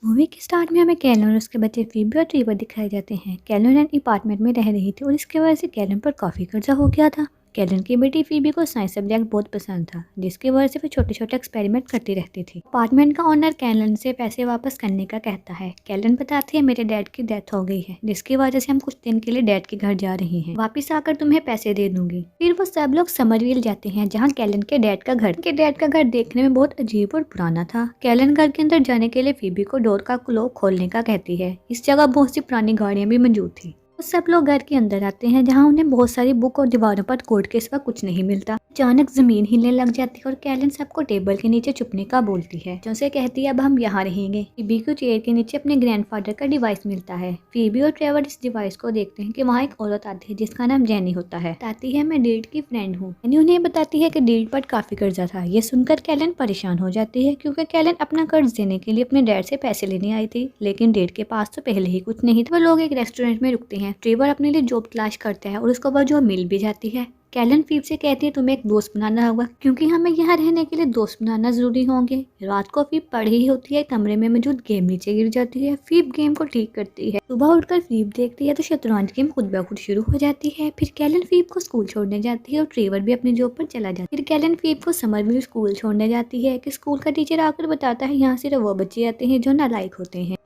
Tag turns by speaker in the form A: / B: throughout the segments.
A: Movie के start में हमें कैलन और उसके बच्चे फीबी और ट्रीवर दिखाए जाते हैं। कैलन एक अपार्टमेंट में रह रही थी और इसके वजह से कैलन पर काफी कर्जा हो गया था। कैलन की बेटी फीबी को साइंस सब्जेक्ट बहुत पसंद था, जिसकी वजह से वो छोटे छोटे एक्सपेरिमेंट करती रहती थी। अपार्टमेंट का ओनर कैलन से पैसे वापस करने का कहता है। कैलन बताती है मेरे डैड की डेथ हो गई है, जिसकी वजह से हम कुछ दिन के लिए डैड के घर जा रहे हैं। वापिस आकर तुम्हें पैसे दे दूंगी। फिर वो सब लोग समरविल जाते हैं, जहाँ कैलन के डैड का घर देखने में बहुत अजीब और पुराना था। कैलन घर के अंदर जाने के लिए फीबी को डोर का लॉक खोलने का कहती है। इस जगह बहुत सी पुरानी गाड़ियां भी मौजूद थी। तो सब लोग घर के अंदर आते हैं, जहां उन्हें बहुत सारी बुक और दीवारों पर कोड के सिवा कुछ नहीं मिलता। अचानक जमीन हिलने लग जाती है और कैलन सबको टेबल के नीचे छुपने का बोलती है, जो उसे कहती है अब हम यहाँ रहेंगे। फीबी को चेयर के नीचे अपने ग्रैंडफादर का डिवाइस मिलता है। फीबी और ट्रेवर इस डिवाइस को देखते हैं कि वहाँ एक औरत आती है जिसका नाम जेनी होता है। बताती है मैं डेड की फ्रेंड हूँ। जेनी उन्हें बताती है कि डेड पर काफी कर्जा था। ये सुनकर कैलन परेशान हो जाती है, क्योंकि कैलन अपना कर्ज देने के लिए अपने डैड से पैसे लेने आई थी, लेकिन डेड के पास तो पहले ही कुछ नहीं था। वो लोग एक रेस्टोरेंट में रुकते हैं। ट्रेवर अपने लिए जॉब तलाश करता है और उसको वह जॉब मिल भी जाती है। कैलन फीब से कहती है तुम्हें एक दोस्त बनाना होगा, क्योंकि हमें यहाँ रहने के लिए दोस्त बनाना जरूरी होंगे। रात को फीब पढ़ रही होती है, कमरे में मौजूद गेम नीचे गिर जाती है। फीब गेम को ठीक करती है। सुबह उठकर फीब देखती है तो शतरंज गेम खुद ब खुद शुरू हो जाती है। फिर कैलन फीब को स्कूल छोड़ने जाती है और ट्रेवर भी अपनी जॉब पर चला जाता है। फिर कैलन फीब को समरविल स्कूल छोड़ने जाती है कि स्कूल का टीचर आकर बताता है यहाँ सिर्फ वो बच्चे आते हैं जो नालायक होते हैं।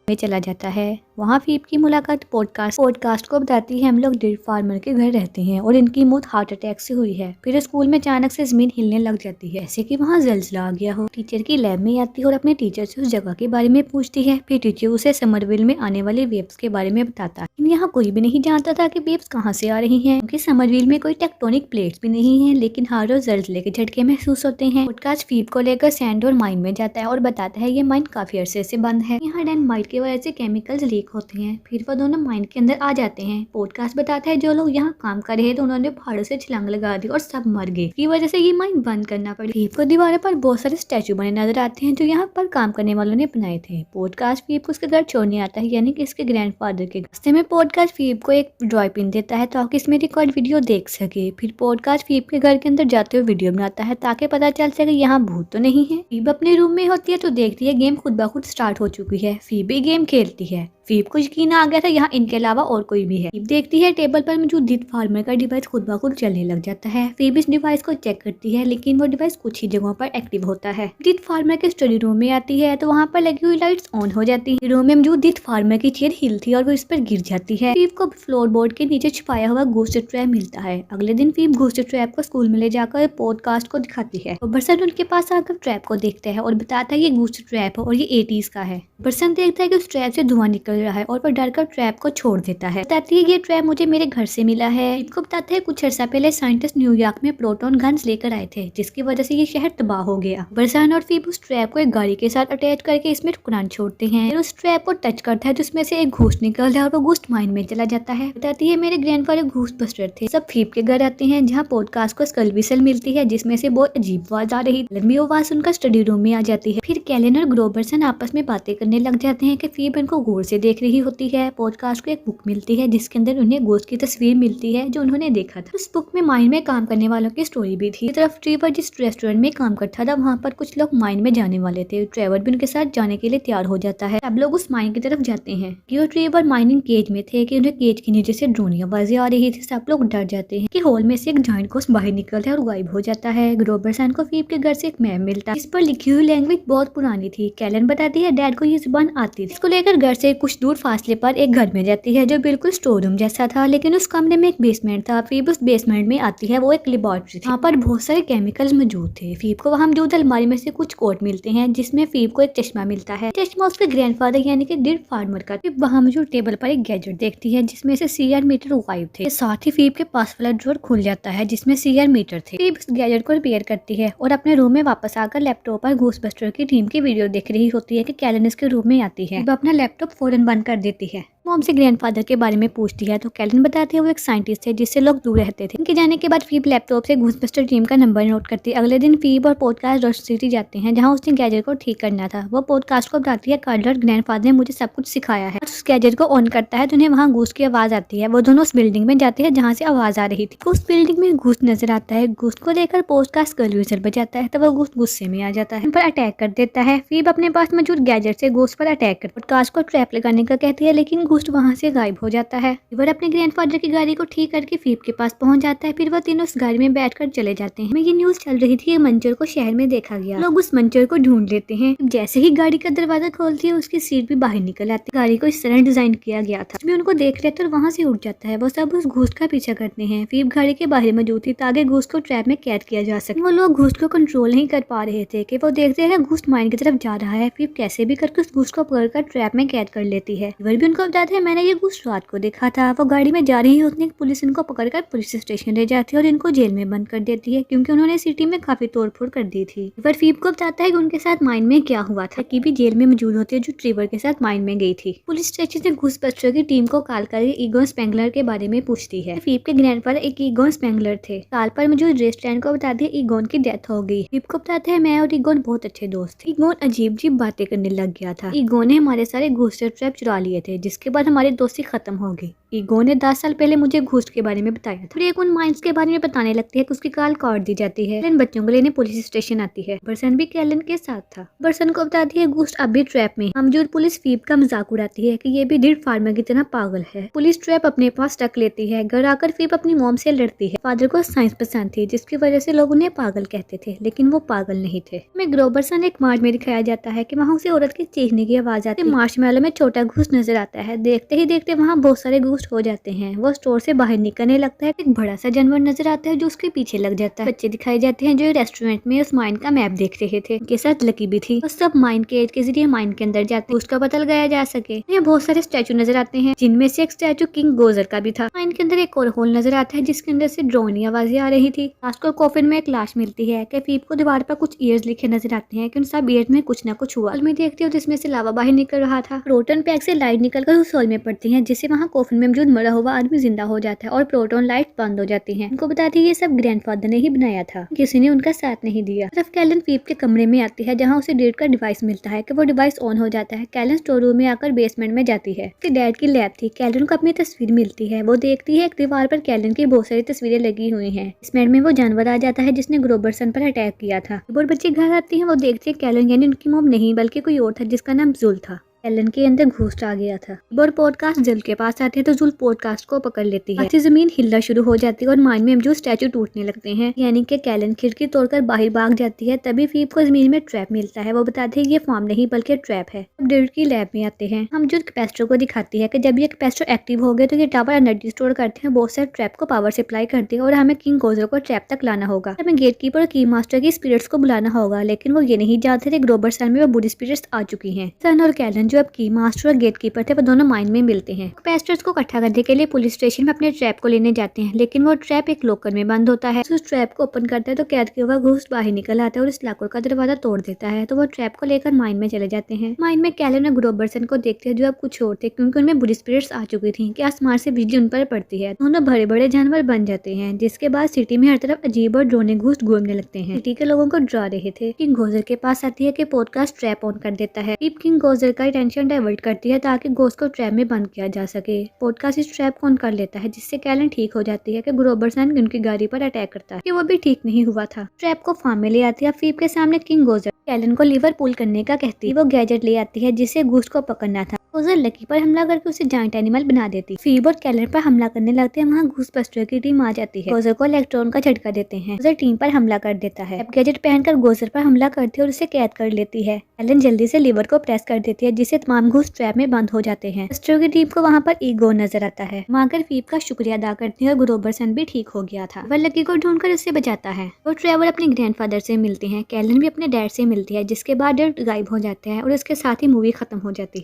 A: में चला जाता है। वहाँ फीब की मुलाकात पॉडकास्ट को बताती है हम लोग डेयरी फार्मर के घर रहते हैं और इनकी मौत हार्ट अटैक से हुई है। फिर स्कूल में अचानक से जमीन हिलने लग जाती है, जैसे कि वहाँ ज़लज़ला आ गया हो। टीचर की लैब में आती है और अपने टीचर से उस जगह के बारे में पूछती है। फिर टीचर उसे समरविल में आने वाले वेव्स के बारे में बताता है। यहाँ कोई भी नहीं जानता था कि वेव्स कहाँ से आ रही हैं, क्योंकि समरविल में कोई टेक्टोनिक प्लेट्स भी नहीं है, लेकिन हर रोज ज़लज़ले के झटके महसूस होते हैं। पॉडकास्ट फीब को लेकर सैंड और माइन में जाता है और बताता है ये माइन काफी अरसे से बंद है। यहाँ डायनामाइट की वजह से केमिकल्स लीक होते हैं। फिर वो दोनों माइन के अंदर आ जाते हैं। पॉडकास्ट बताता है जो लोग यहाँ काम कर रहे थे उन्होंने पहाड़ों से छलांग लगा दी और सब मर गए। की वजह से ये माइन बंद करना पड़ी। फीब को दीवारों पर बहुत सारे स्टैचू बने नजर आते हैं जो यहाँ पर काम करने वालों ने बनाए थे। पॉडकास्ट फीब को उसके घर छोड़ने आता है, यानी कि इसके ग्रैंडफादर के रास्ते में पॉडकास्ट फीब को एक ड्रॉय पिन देता है ताकि इसमें रिकॉर्ड वीडियो देख सके। फिर पॉडकास्ट फीब के घर के अंदर जाते हुए वीडियो बनाता है ताकि पता चल सके यहाँ भूत तो नहीं है। फीब अपने रूम में होती है तो देखती है गेम खुद ब खुद स्टार्ट हो चुकी है। फीब भी गेम खेलती है। फीब को यकीन आ गया था यहाँ इनके अलावा और कोई भी है। फीब देखती है टेबल पर मौजूद डेयरी फार्मर का डिवाइस खुद ब खुद चलने लग जाता है। फीब इस डिवाइस को चेक करती है, लेकिन वो डिवाइस कुछ ही जगहों पर एक्टिव होता है। डेयरी फार्मर के स्टडी रूम में आती है तो वहाँ पर लगी हुई लाइट्स ऑन हो जाती है। रूम में मौजूद डेयरी फार्मर की चेयर हिलती है और वो इस पर गिर जाती है। फीब को फ्लोर बोर्ड के नीचे छुपाया हुआ घोस्ट ट्रैप मिलता है। अगले दिन फीब घोस्ट ट्रैप को स्कूल में ले जाकर पॉडकास्ट को दिखाती है। बरसन उनके पास आकर ट्रैप को देखता है और बताता है ये घोस्ट ट्रैप है और ये 80s का है। बरसन देखता है कि उस ट्रैप से धुआं निकल रहा है और वो डरकर ट्रैप को छोड़ देता है। बताती है ये ट्रैप मुझे मेरे घर से मिला है। इनको बताते हैं कुछ अर्सा पहले साइंटिस्ट न्यूयॉर्क में प्रोटॉन गन्स लेकर आए थे, जिसकी वजह से ये शहर तबाह हो गया। बरसान और फीब उस ट्रैप को एक गाड़ी के साथ अटैच करके इसमें ठुकरान छोड़ते हैं। फिर उस ट्रैप को टच करता है जिसमें से एक घोस्ट निकलता है और वो घोस्ट माइन में चला जाता है। बताती है मेरे ग्रैंडफादर घोस्ट बस्टर थे। सब फीब के घर आते हैं, जहाँ पॉडकास्ट को स्कल विसल मिलती है जिसमें से बहुत अजीब आवाज आ रही। लंबी आवाज सुनकर स्टडी रूम में आ जाती है। फिर कैलन और ग्रोबरसन आपस में बातें करने लग जाते हैं कि फीब इनको गौर से देख रही होती है। पॉडकास्ट को एक बुक मिलती है जिसके अंदर उन्हें घोस्ट की तस्वीर मिलती है जो उन्होंने देखा था। उस बुक में माइन में काम करने वालों की स्टोरी भी थी। तरफ ट्रेवर जिस रेस्टोरेंट में काम करता था वहाँ पर कुछ लोग माइन में जाने वाले थे। ट्रेवर भी उनके साथ जाने के लिए तैयार हो जाता है। सब लोग उस माइन की तरफ जाते हैं कि ट्रेवर माइनिंग केज में थे कि उन्हें केज के नीचे से ड्रोनी आवाजें आ रही थी। सब लोग डर जाते हैं कि हॉल में से एक जाइंट घोस्ट बाहर निकलता है और गायब हो जाता है। ग्रोबरसन को फीब के घर से एक मैप मिलता है। इस पर लिखी हुई लैंग्वेज बहुत पुरानी थी। कैलन बताती है डैड को ये जुबान आती थी। इसको लेकर घर से कुछ दूर फासले पर एक घर में जाती है जो बिल्कुल स्टोर रूम जैसा था, लेकिन उस कमरे में एक बेसमेंट था। फीब उस बेसमेंट में आती है, वो एक लेबोरेटरी थी। वहाँ पर बहुत सारे केमिकल्स मौजूद थे। फीब को वहाँ मौजूद अलमारी में से कुछ कोट मिलते हैं जिसमें फीब को एक चश्मा मिलता है। चश्मा उसके ग्रैंडफादर यानी कि डेयरी फार्मर का। फीब वहाँ मौजूद टेबल पर एक गैजेट देखती है जिसमें से सीआर मीटर गायब थे। साथ ही फीब के पास वाला ड्रॉर खुल जाता है जिसमें सीआर मीटर थे। फीब उस गैजेट को रिपेयर करती है और अपने रूम में वापस आकर लैपटॉप पर घोस्टबस्टर की टीम की वीडियो देख रही होती है कि कैलन इसके रूम में आती है। फीब अपना लैपटॉप फौरन बंद कर देती है। वो हमसे ग्रैंडफादर के बारे में पूछती है तो कैलन बताती है वो एक साइंटिस्ट है जिससे लोग दूर रहते थे। उनके जाने के बाद फीब लैपटॉप से घूसबस्टर टीम का नंबर नोट करती है। अगले दिन फीब और पॉडकास्ट रॉस्ट सिटी जाते हैं जहाँ उसने गैजेट को ठीक करना था। वो पॉडकास्ट को बताती है कार्डर ग्रैंडफादर ने मुझे सब कुछ सिखाया है। उस गैजेट को ऑन करता है तो उन्हें वहाँ घूस की आवाज आती है। वो दोनों उस बिल्डिंग में जाते हैं जहाँ से आवाज आ रही थी। उस बिल्डिंग में घूस नजर आता है। घूस को लेकर पॉडकास्ट कन्फ्यूजन बजाता है तो वो घूस गुस्से में आ जाता है, उन पर अटैक कर देता है। फीब अपने पास मौजूद गैजेट से घूस पर अटैक कर पॉडकास्ट को ट्रैप लगाने का कहती है लेकिन घूस वहाँ से गायब हो जाता है। रिवर अपने ग्रैंडफादर की गाड़ी को ठीक करके फीब के पास पहुंच जाता है। फिर वो तीनों उस गाड़ी में बैठकर चले जाते हैं। ये न्यूज चल रही थी मंचर को शहर में देखा गया। लोग उस मंचर को ढूंढ लेते हैं। जैसे ही गाड़ी का दरवाजा खोलती है उसकी सीट भी बाहर निकल आती है। गाड़ी को इस तरह डिजाइन किया गया था उसमें उनको देख लेते और वहाँ से उठ जाता है। वो सब उस घूस का पीछा करते हैं। फीब गाड़ी के बाहर मौजूद थी ताकि घूस को ट्रैप में कैद किया जा सके। वो लोग घूस को कंट्रोल नहीं कर पा रहे थे कि वो देखते हैं घूस माइन की तरफ जा रहा है। फीब कैसे भी करके उस घूस को पकड़कर ट्रैप में कैद कर लेती है। रिवर भी उनको बताते हैं मैंने ये घूस रात को देखा था। वो गाड़ी में जा रही होती है। पुलिस इनको पकड़कर पुलिस स्टेशन ले जाती है और इनको जेल में बंद कर देती है क्योंकि उन्होंने सिटी में काफी तोड़फोड़ कर दी थी। रिवर फीब को बताता है कि उनके साथ माइन में क्या हुआ था कि भी जेल में मौजूद होती है जो ट्रिवर के साथ माइन में गई थी। पुलिस स्टेशन से घूसबस्टर की टीम को कॉल कर ईगोन स्पेंगलर के बारे में पूछती है। फीब के ग्रैंडफादर एक ईगोन स्पेंगलर थे। कॉल पर मौजूद रेस्टोरेंट को बताती है ईगोन की डेथ हो गई। फीब को बताते हैं मैं और ईगोन बहुत अच्छे दोस्त थे। ईगोन अजीब अजीब बातें करने लग गया था। ईगोन ने हमारे सारे घूस ट्रैप चुरा लिए थे जिसके बाद हमारी दोस्ती खत्म हो गई। ईगो ने 10 साल पहले मुझे घूस के बारे में बताया था। एक उन माइंस के बारे में बताने लगती है कि उसकी कॉल काट दी जाती है। कैलन बच्चों को लेने पुलिस स्टेशन आती है। बर्सन भी कैलन के साथ था। बर्सन को बताती है घूस अब भी ट्रैप में। मौजूद पुलिस फीब का मजाक उड़ाती है कि ये भी डिड फार्मर की तरह पागल है। पुलिस ट्रैप अपने पास रख लेती है। घर आकर फीब अपनी मॉम से लड़ती है। फादर को साइंस पसंद थी जिसकी वजह से लोग उन्हें पागल कहते थे लेकिन वो पागल नहीं थे। में ग्रोबरसन एक मार्च में दिखाया जाता है कि वहाँ उसे औरत की चीखने की आवाज आती है। मार्शमैलो में छोटा घूस नजर आता है। देखते ही देखते वहाँ बहुत सारे घूस हो जाते हैं। वो स्टोर से बाहर निकलने लगता है। एक बड़ा सा जानवर नजर आता है जो उसके पीछे लग जाता है। बच्चे दिखाए जाते हैं जो रेस्टोरेंट में उस माइन का मैप देख रहे थे। उनके साथ लकी भी थी। वो सब माइन के एड के जरिए माइन के अंदर जाते हैं उसका पता लगाया जा सके। यहाँ बहुत सारे स्टैचू नजर आते हैं जिनमें से एक स्टैचू किंग गोजर का भी था। माइन के अंदर एक और होल नजर आता है जिसके अंदर से ड्रोनी आवाजें आ रही थी। लास्ट को कॉफिन में एक लाश मिलती है कि फीब को दीवार पर कुछ ईयर्स लिखे नजर आते हैं कि उन सब ईयर्स में कुछ न कुछ हुआ। मैं देखती हूँ जिसमें से लावा बाहर निकल रहा था। प्रोटॉन पैक से लाइट निकलकर उस होल में पड़ती है जिससे वहाँ कॉफिन में मौजूद मरा हुआ आदमी जिंदा हो जाता है और प्रोटॉन लाइट बंद हो जाती हैं। उनको बताती है ये सब ग्रैंडफादर ने ही बनाया था, किसी ने उनका साथ नहीं दिया। तरफ कैलन फीब के कमरे में आती है जहाँ उसे डेड का डिवाइस मिलता है कि वो डिवाइस ऑन हो जाता है। कैलन स्टोर रूम में आकर बेसमेंट में जाती है। उसके डैड की लैब थी। कैलन को अपनी तस्वीर मिलती है। वो देखती है एक दीवार पर कैलन की बहुत सारी तस्वीरें लगी हुई हैं। बेसमेंट में वो जानवर आ जाता है जिसने ग्रोबरसन पर अटैक किया था। और बच्चे घर आती हैं। वो देखते हैं कैलन यानी उनकी मॉम नहीं बल्कि कोई और था जिसका नाम जुल था। कैलन के अंदर घूस आ गया था। और पॉडकास्ट जुल के पास आते हैं तो जुल पॉडकास्ट को पकड़ लेती है। जमीन हिलना शुरू हो जाती है और माइन में जो स्टैचू टूटने लगते हैं यानी कि कैलन खिड़की तोड़कर बाहर भाग जाती है। तभी फीब को जमीन में ट्रैप मिलता है। वो बताते हैं ये फार्म नहीं बल्कि ट्रैप है। अब डेड की लैब में आते हैं। हम जो कैपेसिटर को दिखाती है कि जब ये कैपेसिटर एक्टिव हो गए तो ये टावर एनर्जी स्टोर करते हैं, बहुत सारे ट्रैप को पावर सप्लाई करते हैं और हमें किंग गोजर को ट्रैप तक लाना होगा। हमें गेट कीपर और की मास्टर की स्पिरिट्स को बुलाना होगा लेकिन वो ये नहीं जानते थे ग्रोबरसन में वो बुरी स्पिरिट्स आ चुकी है। सन और कैलन जो अब की मास्टर गेट कीपर थे वो दोनों माइन में मिलते हैं। कैपेसिटर्स को इकट्ठा करने के लिए पुलिस स्टेशन में अपने ट्रैप को लेने जाते हैं लेकिन वो ट्रैप एक लॉकर में बंद होता है। उस ट्रैप को ओपन करता है तो कैद किया हुआ घूस बाहर निकल आता है और इस लॉकर का दरवाजा तोड़ देता है। तो वो ट्रैप को लेकर माइन में चले जाते हैं। माइन में कैलन और ग्रोबरसन को देखते हैं जो अब कुछ और थे क्योंकि उनमें बुरी स्पिरिट्स आ चुकी थी कि आसमान से बिजली उन पर पड़ती है। दोनों बड़े बड़े जानवर बन जाते हैं जिसके बाद सिटी में हर तरफ अजीब और ड्रोने घूस घूमने लगते हैं। सिटी के लोगों को डरा रहे थे। किंग गोजर के पास आती है कि पॉडकास्ट ट्रैप ऑन कर देता है। किंग गोजर का टेंशन डाइवर्ट करती है ताकि घोस्ट को ट्रैप में बंद किया जा सके। पॉडकास्ट इस ट्रैप को ऑन कर लेता है जिससे कैलन ठीक हो जाती है कि ग्रोबरसन उनकी गाड़ी पर अटैक करता है कि वो भी ठीक नहीं हुआ था। ट्रैप को फार्म में ले आती है। फीब के सामने किंग गोजर कैलन को लीवर पुल करने का कहती है। वो गैजेट ले आती है जिससे घूस को पकड़ना था। गोजर लकी पर हमला करके उसे जाइंट एनिमल बना देती। फीब और कैलन पर हमला करने लगते हैं। वहाँ घूसबस्टर की टीम आ जाती है। गोजर को इलेक्ट्रॉन का झटका देते हैं। गोजर टीम पर हमला कर देता है। अब गैजेट पहनकर गोजर पर हमला करती है और उसे कैद कर लेती है। कैलन जल्दी से लीवर को प्रेस कर देती है जिससे तमाम घूस ट्रैप में बंद हो जाते हैं। बस्टर की टीम को वहाँ पर ईगो नजर आता है। वहाँ कर फीब का शुक्रिया अदा करती है और ग्रोबरसन भी ठीक हो गया था। वह लकी को ढूंढकर उससे बचाता है। वो ट्रेवर अपने ग्रैंडफादर से मिलते हैं। कैलन भी अपने डैड से मिलती है जिसके बाद डैड गायब हो जाते हैं और उसके साथ ही मूवी खत्म हो जाती है।